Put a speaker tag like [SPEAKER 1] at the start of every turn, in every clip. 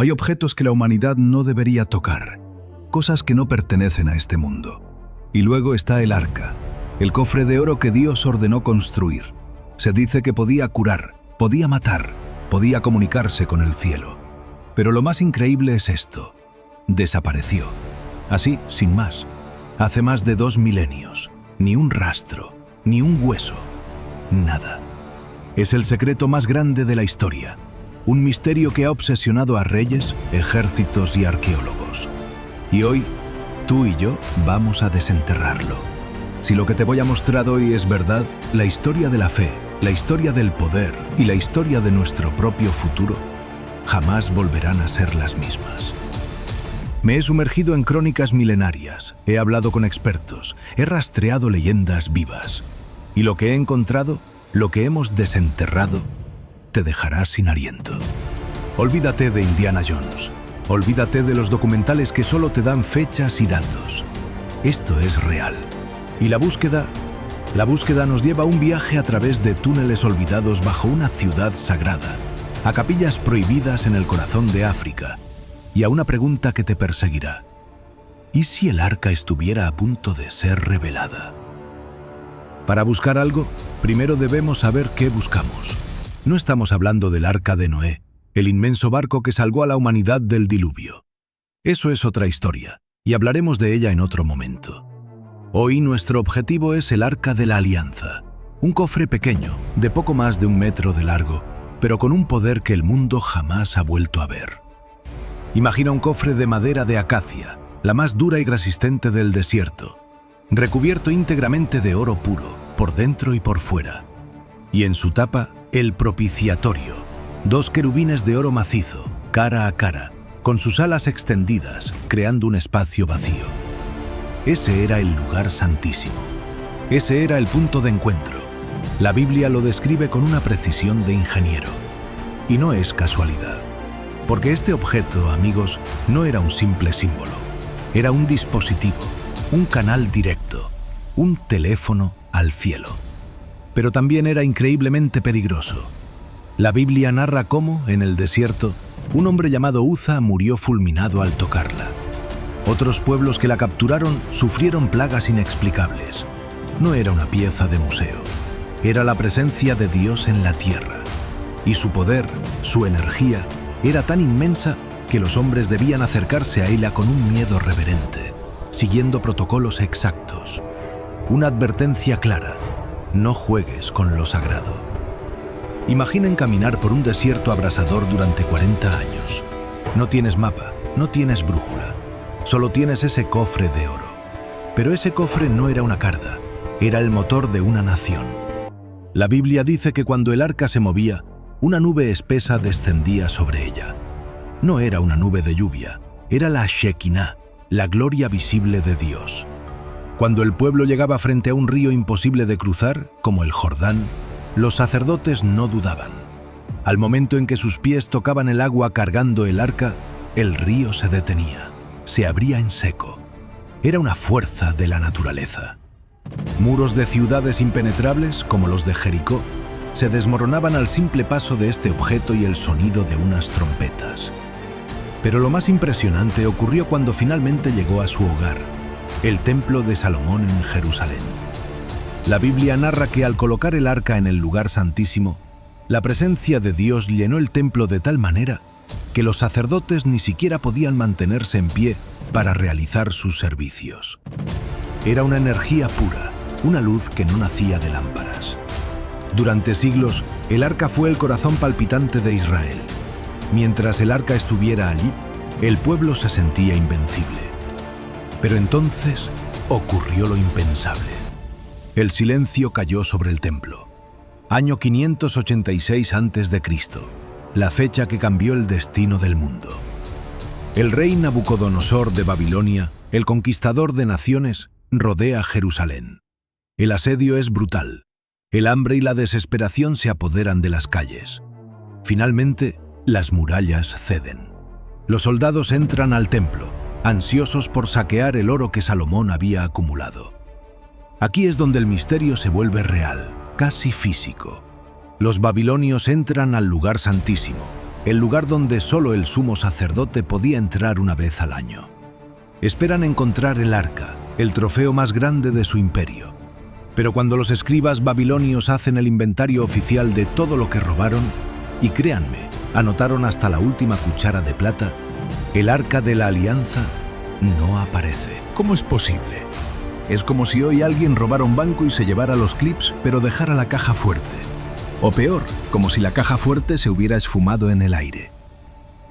[SPEAKER 1] Hay objetos que la humanidad no debería tocar, cosas que no pertenecen a este mundo. Y luego está el arca, el cofre de oro que Dios ordenó construir. Se dice que podía curar, podía matar, podía comunicarse con el cielo. Pero lo más increíble es esto: desapareció. Así, sin más. Hace más de 2 milenios. Ni un rastro, ni un hueso, nada. Es el secreto más grande de la historia. Un misterio que ha obsesionado a reyes, ejércitos y arqueólogos. Y hoy, tú y yo vamos a desenterrarlo. Si lo que te voy a mostrar hoy es verdad, la historia de la fe, la historia del poder y la historia de nuestro propio futuro jamás volverán a ser las mismas. Me he sumergido en crónicas milenarias, he hablado con expertos, he rastreado leyendas vivas. Y lo que he encontrado, lo que hemos desenterrado, te dejará sin aliento. Olvídate de Indiana Jones. Olvídate de los documentales que solo te dan fechas y datos. Esto es real. Y la búsqueda nos lleva a un viaje a través de túneles olvidados bajo una ciudad sagrada, a capillas prohibidas en el corazón de África, y a una pregunta que te perseguirá: ¿y si el arca estuviera a punto de ser revelada? Para buscar algo, primero debemos saber qué buscamos. No estamos hablando del arca de Noé, el inmenso barco que salvó a la humanidad del diluvio. Eso es otra historia, y hablaremos de ella en otro momento. Hoy nuestro objetivo es el Arca de la Alianza, un cofre pequeño, de poco más de 1 metro de largo, pero con un poder que el mundo jamás ha vuelto a ver. Imagina un cofre de madera de acacia, la más dura y resistente del desierto, recubierto íntegramente de oro puro, por dentro y por fuera. Y en su tapa, el propiciatorio, 2 querubines de oro macizo, cara a cara, con sus alas extendidas, creando un espacio vacío. Ese era el lugar santísimo. Ese era el punto de encuentro. La Biblia lo describe con una precisión de ingeniero. Y no es casualidad. Porque este objeto, amigos, no era un simple símbolo. Era un dispositivo, un canal directo, un teléfono al cielo. Pero también era increíblemente peligroso. La Biblia narra cómo, en el desierto, un hombre llamado Uza murió fulminado al tocarla. Otros pueblos que la capturaron sufrieron plagas inexplicables. No era una pieza de museo. Era la presencia de Dios en la tierra. Y su poder, su energía, era tan inmensa que los hombres debían acercarse a ella con un miedo reverente, siguiendo protocolos exactos. Una advertencia clara: no juegues con lo sagrado. Imaginen caminar por un desierto abrasador durante 40 años. No tienes mapa, no tienes brújula, solo tienes ese cofre de oro. Pero ese cofre no era una carga, era el motor de una nación. La Biblia dice que cuando el arca se movía, una nube espesa descendía sobre ella. No era una nube de lluvia, era la Shekinah, la gloria visible de Dios. Cuando el pueblo llegaba frente a un río imposible de cruzar, como el Jordán, los sacerdotes no dudaban. Al momento en que sus pies tocaban el agua cargando el arca, el río se detenía, se abría en seco. Era una fuerza de la naturaleza. Muros de ciudades impenetrables, como los de Jericó, se desmoronaban al simple paso de este objeto y el sonido de unas trompetas. Pero lo más impresionante ocurrió cuando finalmente llegó a su hogar, el Templo de Salomón en Jerusalén. La Biblia narra que al colocar el arca en el lugar santísimo, la presencia de Dios llenó el templo de tal manera que los sacerdotes ni siquiera podían mantenerse en pie para realizar sus servicios. Era una energía pura, una luz que no nacía de lámparas. Durante siglos, el arca fue el corazón palpitante de Israel. Mientras el arca estuviera allí, el pueblo se sentía invencible. Pero entonces ocurrió lo impensable. El silencio cayó sobre el templo. Año 586 a.C., la fecha que cambió el destino del mundo. El rey Nabucodonosor de Babilonia, el conquistador de naciones, rodea Jerusalén. El asedio es brutal. El hambre y la desesperación se apoderan de las calles. Finalmente, las murallas ceden. Los soldados entran al templo, ansiosos por saquear el oro que Salomón había acumulado. Aquí es donde el misterio se vuelve real, casi físico. Los babilonios entran al lugar santísimo, el lugar donde solo el sumo sacerdote podía entrar una vez al año. Esperan encontrar el arca, el trofeo más grande de su imperio. Pero cuando los escribas babilonios hacen el inventario oficial de todo lo que robaron, y créanme, anotaron hasta la última cuchara de plata, el arca de la alianza no aparece.
[SPEAKER 2] ¿Cómo es posible? Es como si hoy alguien robara un banco y se llevara los clips, pero dejara la caja fuerte. O peor, como si la caja fuerte se hubiera esfumado en el aire.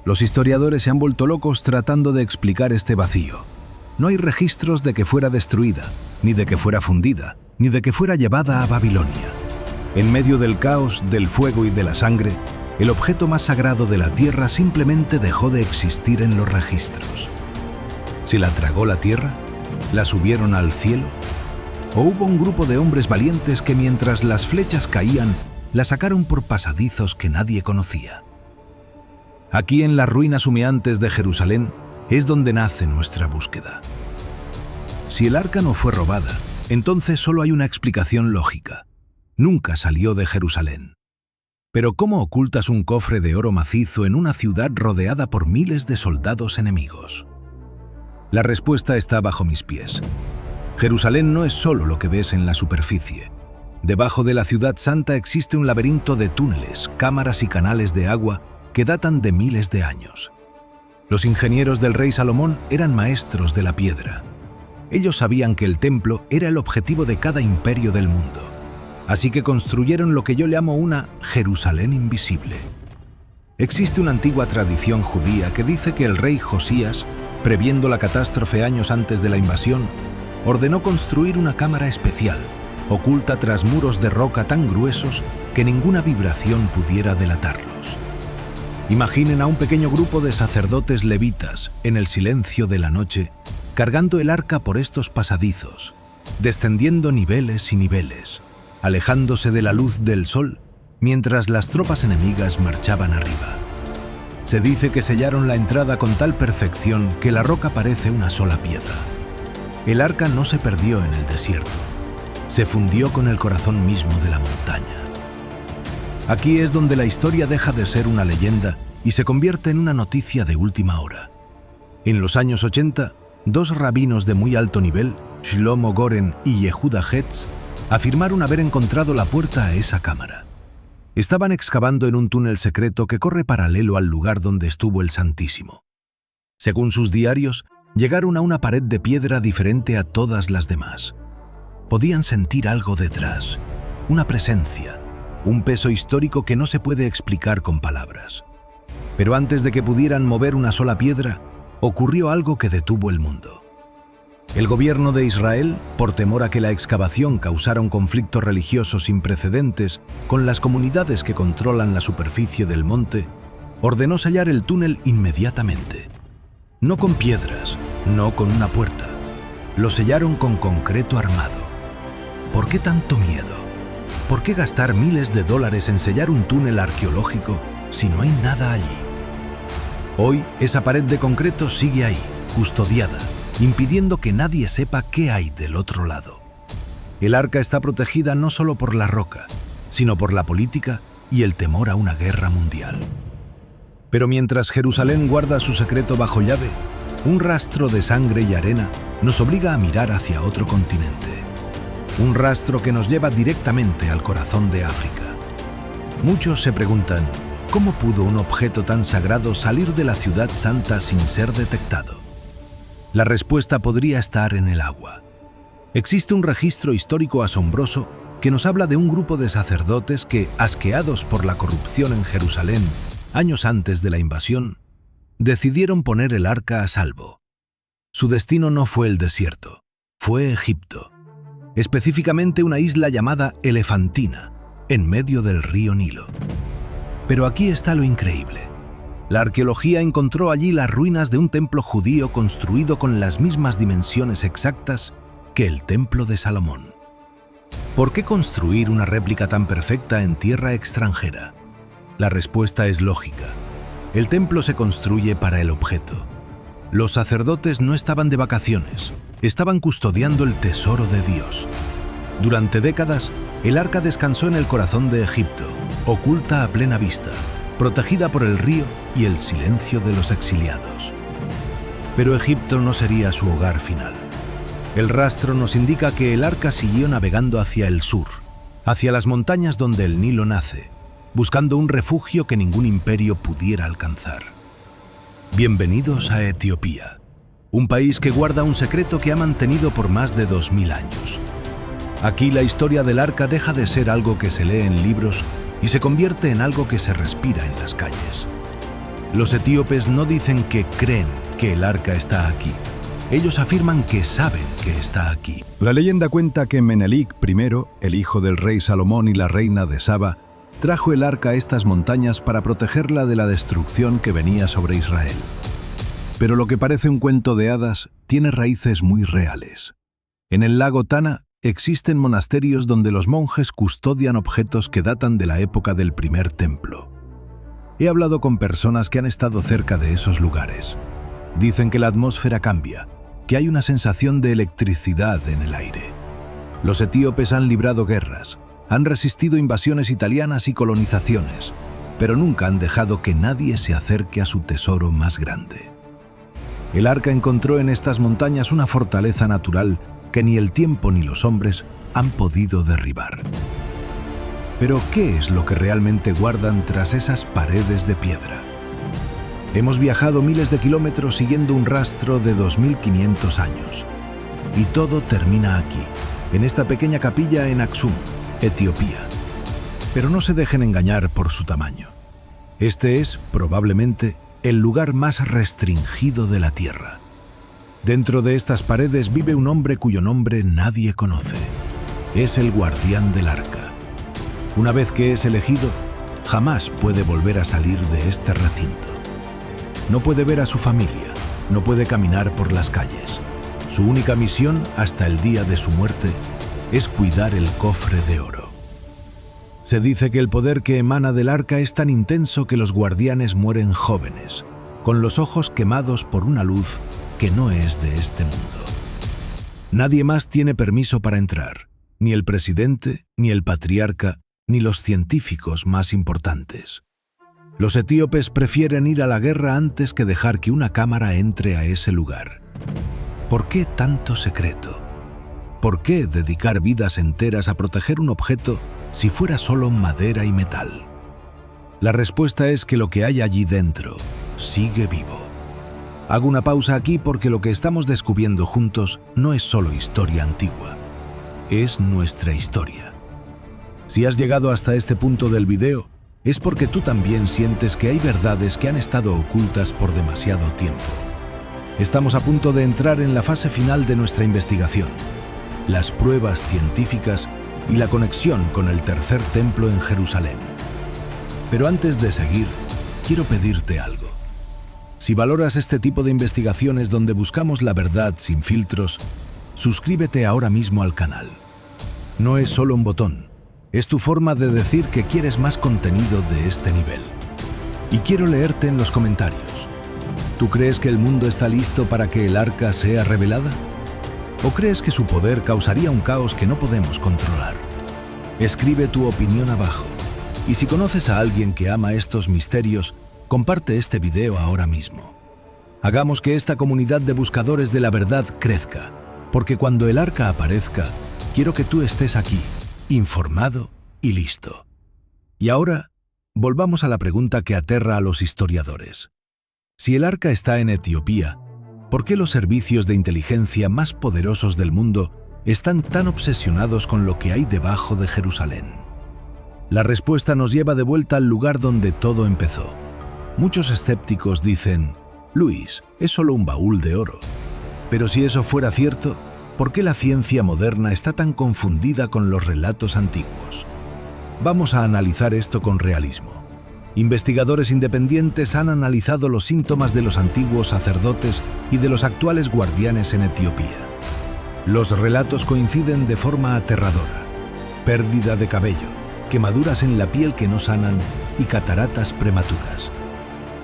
[SPEAKER 2] Los historiadores se han vuelto locos tratando de explicar este vacío. No hay registros de que fuera destruida, ni de que fuera fundida, ni de que fuera llevada a Babilonia. En medio del caos, del fuego y de la sangre, el objeto más sagrado de la tierra simplemente dejó de existir en los registros. ¿Se la tragó la tierra? ¿La subieron al cielo? ¿O hubo un grupo de hombres valientes que mientras las flechas caían, la sacaron por pasadizos que nadie conocía? Aquí en las ruinas humeantes de Jerusalén es donde nace nuestra búsqueda. Si el arca no fue robada, entonces solo hay una explicación lógica. Nunca salió de Jerusalén. Pero ¿cómo ocultas un cofre de oro macizo en una ciudad rodeada por miles de soldados enemigos? La respuesta está bajo mis pies. Jerusalén no es solo lo que ves en la superficie. Debajo de la ciudad santa existe un laberinto de túneles, cámaras y canales de agua que datan de miles de años. Los ingenieros del rey Salomón eran maestros de la piedra. Ellos sabían que el templo era el objetivo de cada imperio del mundo. Así que construyeron lo que yo llamo una Jerusalén invisible. Existe una antigua tradición judía que dice que el rey Josías, previendo la catástrofe años antes de la invasión, ordenó construir una cámara especial, oculta tras muros de roca tan gruesos que ninguna vibración pudiera delatarlos. Imaginen a un pequeño grupo de sacerdotes levitas en el silencio de la noche, cargando el arca por estos pasadizos, descendiendo niveles y niveles, alejándose de la luz del sol, mientras las tropas enemigas marchaban arriba. Se dice que sellaron la entrada con tal perfección que la roca parece una sola pieza. El arca no se perdió en el desierto, se fundió con el corazón mismo de la montaña. Aquí es donde la historia deja de ser una leyenda y se convierte en una noticia de última hora. En los años 80, dos rabinos de muy alto nivel, Shlomo Goren y Yehuda Hetz, afirmaron haber encontrado la puerta a esa cámara. Estaban excavando en un túnel secreto que corre paralelo al lugar donde estuvo el Santísimo. Según sus diarios, llegaron a una pared de piedra diferente a todas las demás. Podían sentir algo detrás, una presencia, un peso histórico que no se puede explicar con palabras. Pero antes de que pudieran mover una sola piedra, ocurrió algo que detuvo el mundo. El gobierno de Israel, por temor a que la excavación causara un conflicto religioso sin precedentes con las comunidades que controlan la superficie del monte, ordenó sellar el túnel inmediatamente. No con piedras, no con una puerta. Lo sellaron con concreto armado. ¿Por qué tanto miedo? ¿Por qué gastar miles de dólares en sellar un túnel arqueológico si no hay nada allí? Hoy, esa pared de concreto sigue ahí, custodiada, impidiendo que nadie sepa qué hay del otro lado. El arca está protegida no solo por la roca, sino por la política y el temor a una guerra mundial. Pero mientras Jerusalén guarda su secreto bajo llave, un rastro de sangre y arena nos obliga a mirar hacia otro continente. Un rastro que nos lleva directamente al corazón de África. Muchos se preguntan, ¿cómo pudo un objeto tan sagrado salir de la ciudad santa sin ser detectado? La respuesta podría estar en el agua. Existe un registro histórico asombroso que nos habla de un grupo de sacerdotes que, asqueados por la corrupción en Jerusalén, años antes de la invasión, decidieron poner el arca a salvo. Su destino no fue el desierto, fue Egipto, específicamente una isla llamada Elefantina, en medio del río Nilo. Pero aquí está lo increíble. La arqueología encontró allí las ruinas de un templo judío construido con las mismas dimensiones exactas que el templo de Salomón. ¿Por qué construir una réplica tan perfecta en tierra extranjera? La respuesta es lógica. El templo se construye para el objeto. Los sacerdotes no estaban de vacaciones, estaban custodiando el tesoro de Dios. Durante décadas, el arca descansó en el corazón de Egipto, oculta a plena vista, protegida por el río y el silencio de los exiliados. Pero Egipto no sería su hogar final. El rastro nos indica que el arca siguió navegando hacia el sur, hacia las montañas donde el Nilo nace, buscando un refugio que ningún imperio pudiera alcanzar. Bienvenidos a Etiopía, un país que guarda un secreto que ha mantenido por más de 2000 años. Aquí la historia del arca deja de ser algo que se lee en libros y se convierte en algo que se respira en las calles. Los etíopes no dicen que creen que el arca está aquí. Ellos afirman que saben que está aquí.
[SPEAKER 1] La leyenda cuenta que Menelik I, el hijo del rey Salomón y la reina de Saba, trajo el arca a estas montañas para protegerla de la destrucción que venía sobre Israel. Pero lo que parece un cuento de hadas tiene raíces muy reales. En el lago Tana existen monasterios donde los monjes custodian objetos que datan de la época del primer templo. He hablado con personas que han estado cerca de esos lugares. Dicen que la atmósfera cambia, que hay una sensación de electricidad en el aire. Los etíopes han librado guerras, han resistido invasiones italianas y colonizaciones, pero nunca han dejado que nadie se acerque a su tesoro más grande. El arca encontró en estas montañas una fortaleza natural que ni el tiempo ni los hombres han podido derribar. Pero, ¿qué es lo que realmente guardan tras esas paredes de piedra? Hemos viajado miles de kilómetros siguiendo un rastro de 2500 años. Y todo termina aquí, en esta pequeña capilla en Aksum, Etiopía. Pero no se dejen engañar por su tamaño. Este es, probablemente, el lugar más restringido de la Tierra. Dentro de estas paredes vive un hombre cuyo nombre nadie conoce. Es el guardián del arca. Una vez que es elegido, jamás puede volver a salir de este recinto. No puede ver a su familia, no puede caminar por las calles. Su única misión, hasta el día de su muerte, es cuidar el cofre de oro. Se dice que el poder que emana del arca es tan intenso que los guardianes mueren jóvenes, con los ojos quemados por una luz que no es de este mundo. Nadie más tiene permiso para entrar, ni el presidente, ni el patriarca, ni los científicos más importantes. Los etíopes prefieren ir a la guerra antes que dejar que una cámara entre a ese lugar. ¿Por qué tanto secreto? ¿Por qué dedicar vidas enteras a proteger un objeto si fuera solo madera y metal? La respuesta es que lo que hay allí dentro sigue vivo. Hago una pausa aquí porque lo que estamos descubriendo juntos no es solo historia antigua, es nuestra historia. Si has llegado hasta este punto del video, es porque tú también sientes que hay verdades que han estado ocultas por demasiado tiempo. Estamos a punto de entrar en la fase final de nuestra investigación, las pruebas científicas y la conexión con el tercer templo en Jerusalén. Pero antes de seguir, quiero pedirte algo. Si valoras este tipo de investigaciones donde buscamos la verdad sin filtros, suscríbete ahora mismo al canal. No es solo un botón. Es tu forma de decir que quieres más contenido de este nivel. Y quiero leerte en los comentarios. ¿Tú crees que el mundo está listo para que el arca sea revelada? ¿O crees que su poder causaría un caos que no podemos controlar? Escribe tu opinión abajo. Y si conoces a alguien que ama estos misterios, comparte este video ahora mismo. Hagamos que esta comunidad de buscadores de la verdad crezca, porque cuando el arca aparezca, quiero que tú estés aquí, informado y listo. Y ahora, volvamos a la pregunta que aterra a los historiadores. Si el arca está en Etiopía, ¿por qué los servicios de inteligencia más poderosos del mundo están tan obsesionados con lo que hay debajo de Jerusalén? La respuesta nos lleva de vuelta al lugar donde todo empezó. Muchos escépticos dicen, Luis, es solo un baúl de oro. Pero si eso fuera cierto, ¿por qué la ciencia moderna está tan confundida con los relatos antiguos? Vamos a analizar esto con realismo. Investigadores independientes han analizado los síntomas de los antiguos sacerdotes y de los actuales guardianes en Etiopía. Los relatos coinciden de forma aterradora. Pérdida de cabello, quemaduras en la piel que no sanan y cataratas prematuras.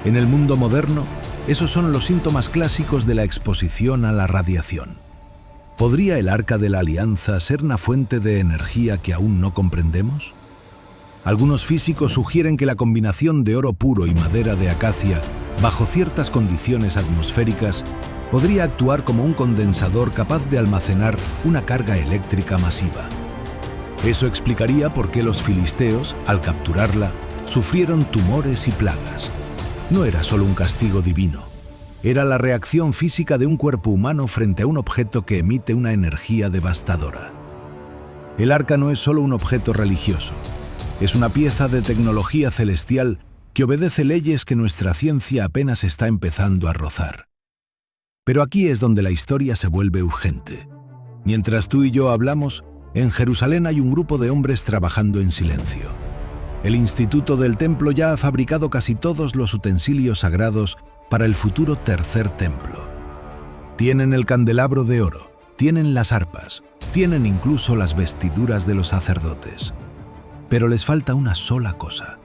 [SPEAKER 1] En el mundo moderno, esos son los síntomas clásicos de la exposición a la radiación. ¿Podría el Arca de la Alianza ser una fuente de energía que aún no comprendemos?
[SPEAKER 2] Algunos físicos sugieren que la combinación de oro puro y madera de acacia, bajo ciertas condiciones atmosféricas, podría actuar como un condensador capaz de almacenar una carga eléctrica masiva. Eso explicaría por qué los filisteos, al capturarla, sufrieron tumores y plagas. No era solo un castigo divino, era la reacción física de un cuerpo humano frente a un objeto que emite una energía devastadora. El arca no es solo un objeto religioso, es una pieza de tecnología celestial que obedece leyes que nuestra ciencia apenas está empezando a rozar. Pero aquí es donde la historia se vuelve urgente. Mientras tú y yo hablamos, en Jerusalén hay un grupo de hombres trabajando en silencio. El Instituto del Templo ya ha fabricado casi todos los utensilios sagrados para el futuro tercer templo. Tienen el candelabro de oro, tienen las arpas, tienen incluso las vestiduras de los sacerdotes. Pero les falta una sola cosa,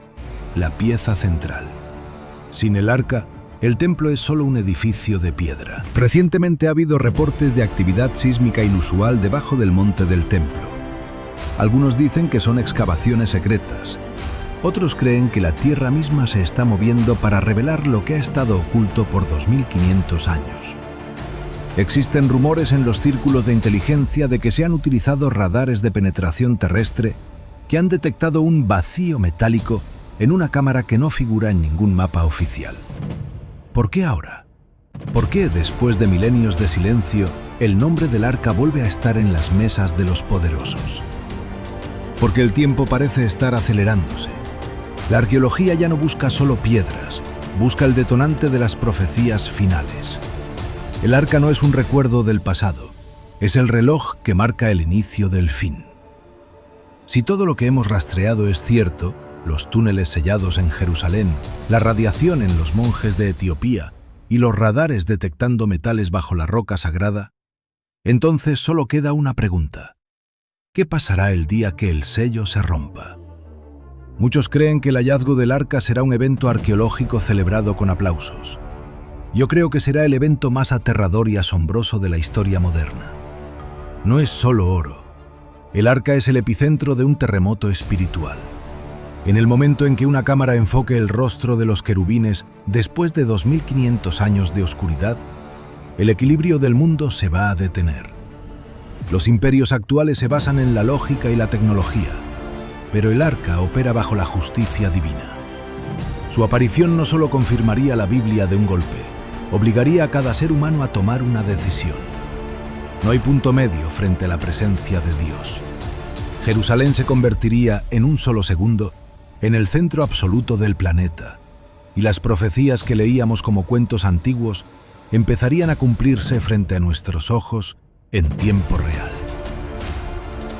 [SPEAKER 2] la pieza central. Sin el arca, el templo es solo un edificio de piedra.
[SPEAKER 1] Recientemente ha habido reportes de actividad sísmica inusual debajo del monte del templo. Algunos dicen que son excavaciones secretas. Otros creen que la tierra misma se está moviendo para revelar lo que ha estado oculto por 2500 años. Existen rumores en los círculos de inteligencia de que se han utilizado radares de penetración terrestre que han detectado un vacío metálico en una cámara que no figura en ningún mapa oficial. ¿Por qué ahora? ¿Por qué, después de milenios de silencio, el nombre del arca vuelve a estar en las mesas de los poderosos? Porque el tiempo parece estar acelerándose. La arqueología ya no busca solo piedras, busca el detonante de las profecías finales. El arca no es un recuerdo del pasado, es el reloj que marca el inicio del fin. Si todo lo que hemos rastreado es cierto, los túneles sellados en Jerusalén, la radiación en los monjes de Etiopía y los radares detectando metales bajo la roca sagrada, entonces solo queda una pregunta. ¿Qué pasará el día que el sello se rompa? Muchos creen que el hallazgo del arca será un evento arqueológico celebrado con aplausos. Yo creo que será el evento más aterrador y asombroso de la historia moderna. No es solo oro. El arca es el epicentro de un terremoto espiritual. En el momento en que una cámara enfoque el rostro de los querubines después de 2500 años de oscuridad, el equilibrio del mundo se va a detener. Los imperios actuales se basan en la lógica y la tecnología, pero el arca opera bajo la justicia divina. Su aparición no solo confirmaría la Biblia de un golpe, obligaría a cada ser humano a tomar una decisión. No hay punto medio frente a la presencia de Dios. Jerusalén se convertiría en un solo segundo en el centro absoluto del planeta, y las profecías que leíamos como cuentos antiguos empezarían a cumplirse frente a nuestros ojos en tiempo real.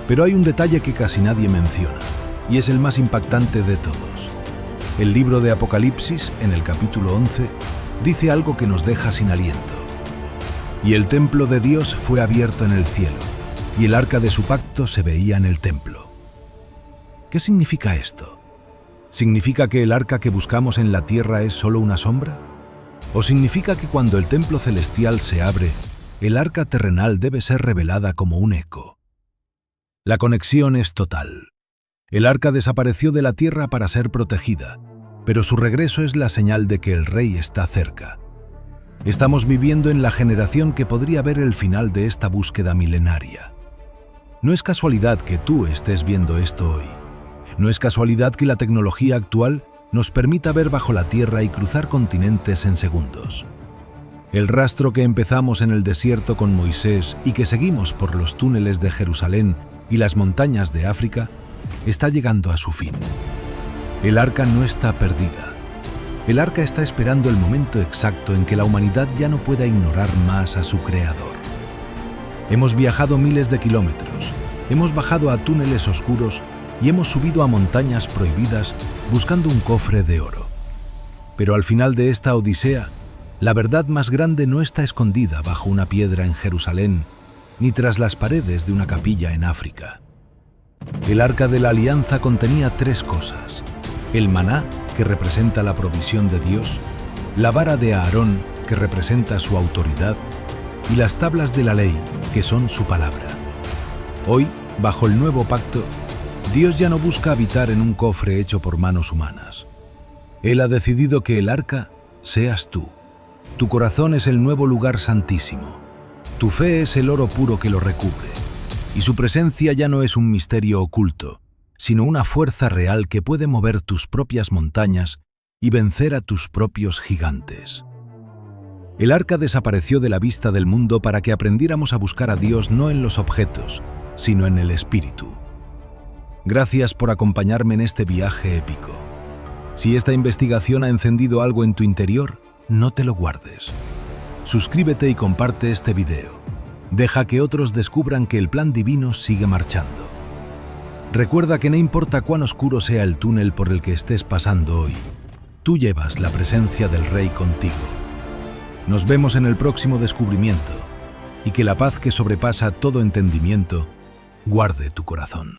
[SPEAKER 1] Pero hay un detalle que casi nadie menciona, y es el más impactante de todos. El libro de Apocalipsis, en el capítulo 11, dice algo que nos deja sin aliento. Y el templo de Dios fue abierto en el cielo, y el arca de su pacto se veía en el templo. ¿Qué significa esto? ¿Significa que el arca que buscamos en la tierra es solo una sombra? ¿O significa que cuando el templo celestial se abre, el arca terrenal debe ser revelada como un eco? La conexión es total. El arca desapareció de la tierra para ser protegida, pero su regreso es la señal de que el rey está cerca. Estamos viviendo en la generación que podría ver el final de esta búsqueda milenaria. No es casualidad que tú estés viendo esto hoy. No es casualidad que la tecnología actual nos permita ver bajo la tierra y cruzar continentes en segundos. El rastro que empezamos en el desierto con Moisés y que seguimos por los túneles de Jerusalén y las montañas de África está llegando a su fin. El arca no está perdida. El arca está esperando el momento exacto en que la humanidad ya no pueda ignorar más a su creador. Hemos viajado miles de kilómetros, hemos bajado a túneles oscuros y hemos subido a montañas prohibidas buscando un cofre de oro. Pero al final de esta odisea, la verdad más grande no está escondida bajo una piedra en Jerusalén, ni tras las paredes de una capilla en África. El arca de la alianza contenía 3 cosas: el maná, que representa la provisión de Dios, la vara de Aarón, que representa su autoridad, y las tablas de la ley, que son su palabra. Hoy, bajo el nuevo pacto, Dios ya no busca habitar en un cofre hecho por manos humanas. Él ha decidido que el arca seas tú. Tu corazón es el nuevo lugar santísimo. Tu fe es el oro puro que lo recubre. Y su presencia ya no es un misterio oculto, sino una fuerza real que puede mover tus propias montañas y vencer a tus propios gigantes. El arca desapareció de la vista del mundo para que aprendiéramos a buscar a Dios no en los objetos, sino en el espíritu. Gracias por acompañarme en este viaje épico. Si esta investigación ha encendido algo en tu interior, no te lo guardes. Suscríbete y comparte este video. Deja que otros descubran que el plan divino sigue marchando. Recuerda que no importa cuán oscuro sea el túnel por el que estés pasando hoy, tú llevas la presencia del Rey contigo. Nos vemos en el próximo descubrimiento, y que la paz que sobrepasa todo entendimiento guarde tu corazón.